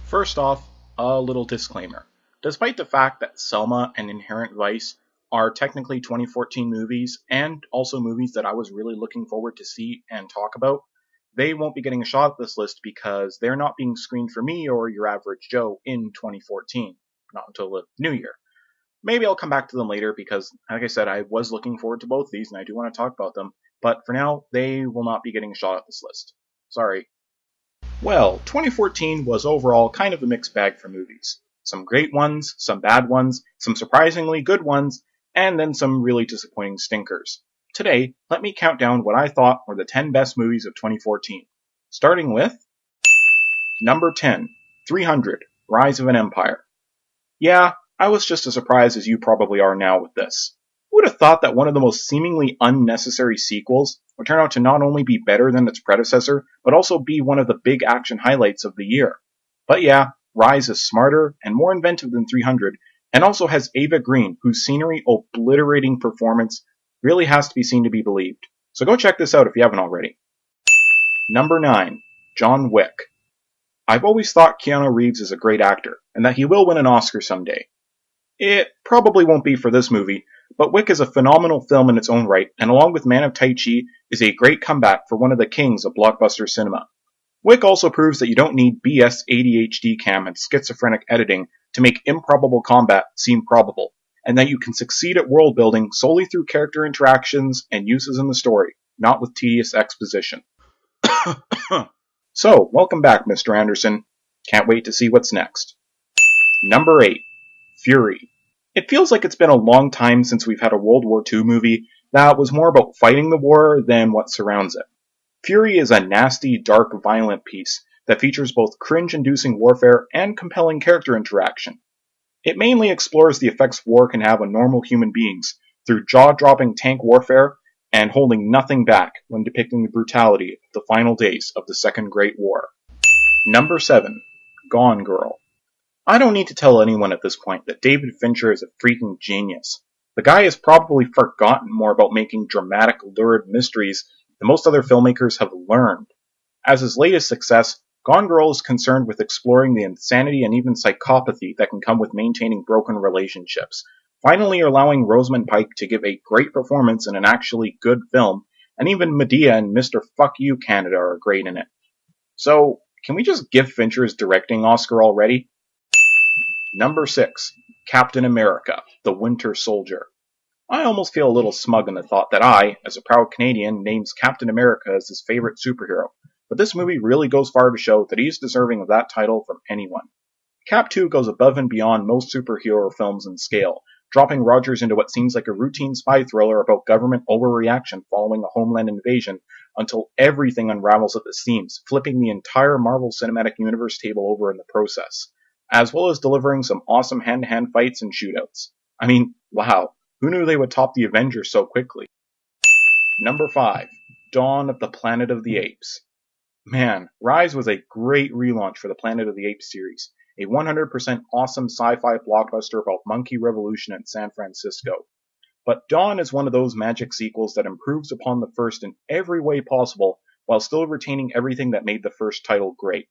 First off, a little disclaimer. Despite the fact that Selma and Inherent Vice are technically 2014 movies and also movies that I was really looking forward to see and talk about, they won't be getting a shot at this list because they're not being screened for me or your average Joe in 2014, not until the new year. Maybe I'll come back to them later because, like I said, I was looking forward to both of these and I do want to talk about them, but for now, they will not be getting a shot at this list. Sorry. Well, 2014 was overall kind of a mixed bag for movies. Some great ones, some bad ones, some surprisingly good ones, and then some really disappointing stinkers. Today, let me count down what I thought were the 10 best movies of 2014. Starting with number 10, 300, Rise of an Empire. Yeah, I was just as surprised as you probably are now with this. Who would have thought that one of the most seemingly unnecessary sequels would turn out to not only be better than its predecessor, but also be one of the big action highlights of the year? But yeah, Rise is smarter and more inventive than 300, and also has Ava Green, whose scenery obliterating performance really has to be seen to be believed. So go check this out if you haven't already. Number 9, John Wick. I've always thought Keanu Reeves is a great actor, and that he will win an Oscar someday. It probably won't be for this movie, but Wick is a phenomenal film in its own right, and along with Man of Tai Chi, is a great comeback for one of the kings of blockbuster cinema. Wick also proves that you don't need BS ADHD cam and schizophrenic editing to make improbable combat seem probable, and that you can succeed at world building solely through character interactions and uses in the story, not with tedious exposition. So, welcome back, Mr. Anderson. Can't wait to see what's next. Number 8, Fury. It feels like it's been a long time since we've had a World War II movie that was more about fighting the war than what surrounds it. Fury is a nasty, dark, violent piece that features both cringe-inducing warfare and compelling character interaction. It mainly explores the effects war can have on normal human beings through jaw-dropping tank warfare and holding nothing back when depicting the brutality of the final days of the Second Great War. Number 7, Gone Girl. I don't need to tell anyone at this point that David Fincher is a freaking genius. The guy has probably forgotten more about making dramatic, lurid mysteries than most other filmmakers have learned. As his latest success, Gone Girl is concerned with exploring the insanity and even psychopathy that can come with maintaining broken relationships, finally allowing Rosamund Pike to give a great performance in an actually good film, and even Medea and Mr. Fuck You Canada are great in it. So, can we just give Fincher his directing Oscar already? Number 6, Captain America, The Winter Soldier. I almost feel a little smug in the thought that I, as a proud Canadian, names Captain America as his favorite superhero, but this movie really goes far to show that he's deserving of that title from anyone. Cap 2 goes above and beyond most superhero films in scale, dropping Rogers into what seems like a routine spy thriller about government overreaction following a homeland invasion until everything unravels at the seams, flipping the entire Marvel Cinematic Universe table over in the process, as well as delivering some awesome hand-to-hand fights and shootouts. I mean, wow, who knew they would top the Avengers so quickly? Number 5, Dawn of the Planet of the Apes. Man, Rise was a great relaunch for the Planet of the Apes series, a 100% awesome sci-fi blockbuster about monkey revolution in San Francisco. But Dawn is one of those magic sequels that improves upon the first in every way possible while still retaining everything that made the first title great.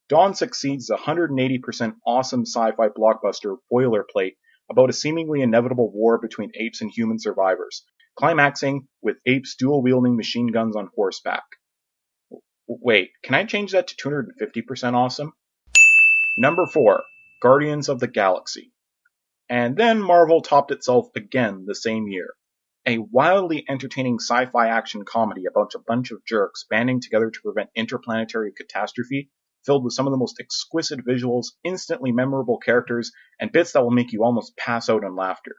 Dawn succeeds the 180% awesome sci-fi blockbuster boilerplate about a seemingly inevitable war between apes and human survivors, climaxing with apes dual-wielding machine guns on horseback. Wait, can I change that to 250% awesome? Number 4, Guardians of the Galaxy. And then Marvel topped itself again the same year. A wildly entertaining sci-fi action comedy about a bunch of jerks banding together to prevent interplanetary catastrophe, filled with some of the most exquisite visuals, instantly memorable characters, and bits that will make you almost pass out in laughter.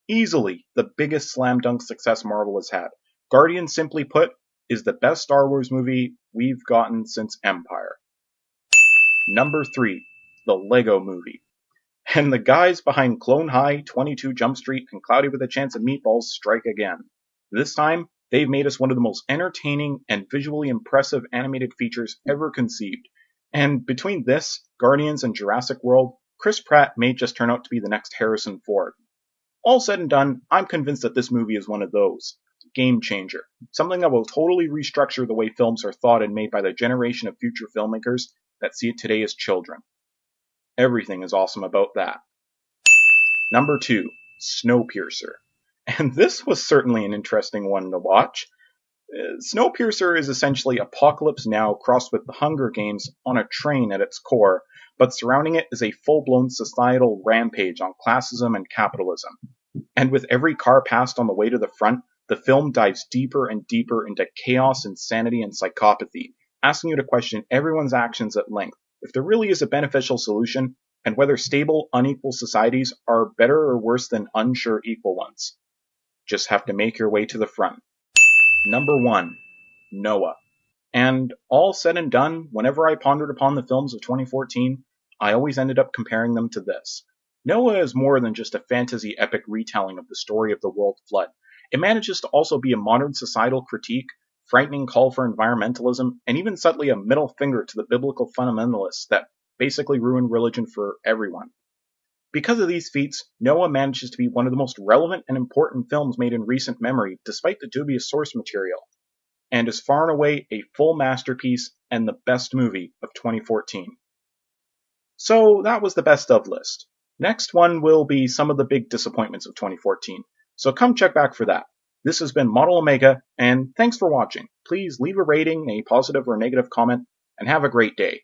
Easily the biggest slam dunk success Marvel has had. Guardians, simply put, is the best Star Wars movie we've gotten since Empire. Number 3, the Lego Movie. And the guys behind Clone High, 22 Jump Street, and Cloudy with a Chance of Meatballs strike again. This time, they've made us one of the most entertaining and visually impressive animated features ever conceived. And between this, Guardians, and Jurassic World, Chris Pratt may just turn out to be the next Harrison Ford. All said and done, I'm convinced that this movie is one of those. Game changer. Something that will totally restructure the way films are thought and made by the generation of future filmmakers that see it today as children. Everything is awesome about that. Number 2, Snowpiercer. And this was certainly an interesting one to watch. Snowpiercer is essentially Apocalypse Now crossed with the Hunger Games on a train at its core, but surrounding it is a full-blown societal rampage on classism and capitalism. And with every car passed on the way to the front, the film dives deeper and deeper into chaos, insanity, and psychopathy, asking you to question everyone's actions at length, if there really is a beneficial solution, and whether stable, unequal societies are better or worse than unsure equal ones. Just have to make your way to the front. Number 1, Noah. And all said and done, whenever I pondered upon the films of 2014, I always ended up comparing them to this. Noah is more than just a fantasy epic retelling of the story of the world flood. It manages to also be a modern societal critique, frightening call for environmentalism, and even subtly a middle finger to the biblical fundamentalists that basically ruin religion for everyone. Because of these feats, Noah manages to be one of the most relevant and important films made in recent memory, despite the dubious source material, and is far and away a full masterpiece and the best movie of 2014. So that was the best of list. Next one will be some of the big disappointments of 2014, so come check back for that. This has been ModelOmega, and thanks for watching. Please leave a rating, a positive or negative comment, and have a great day.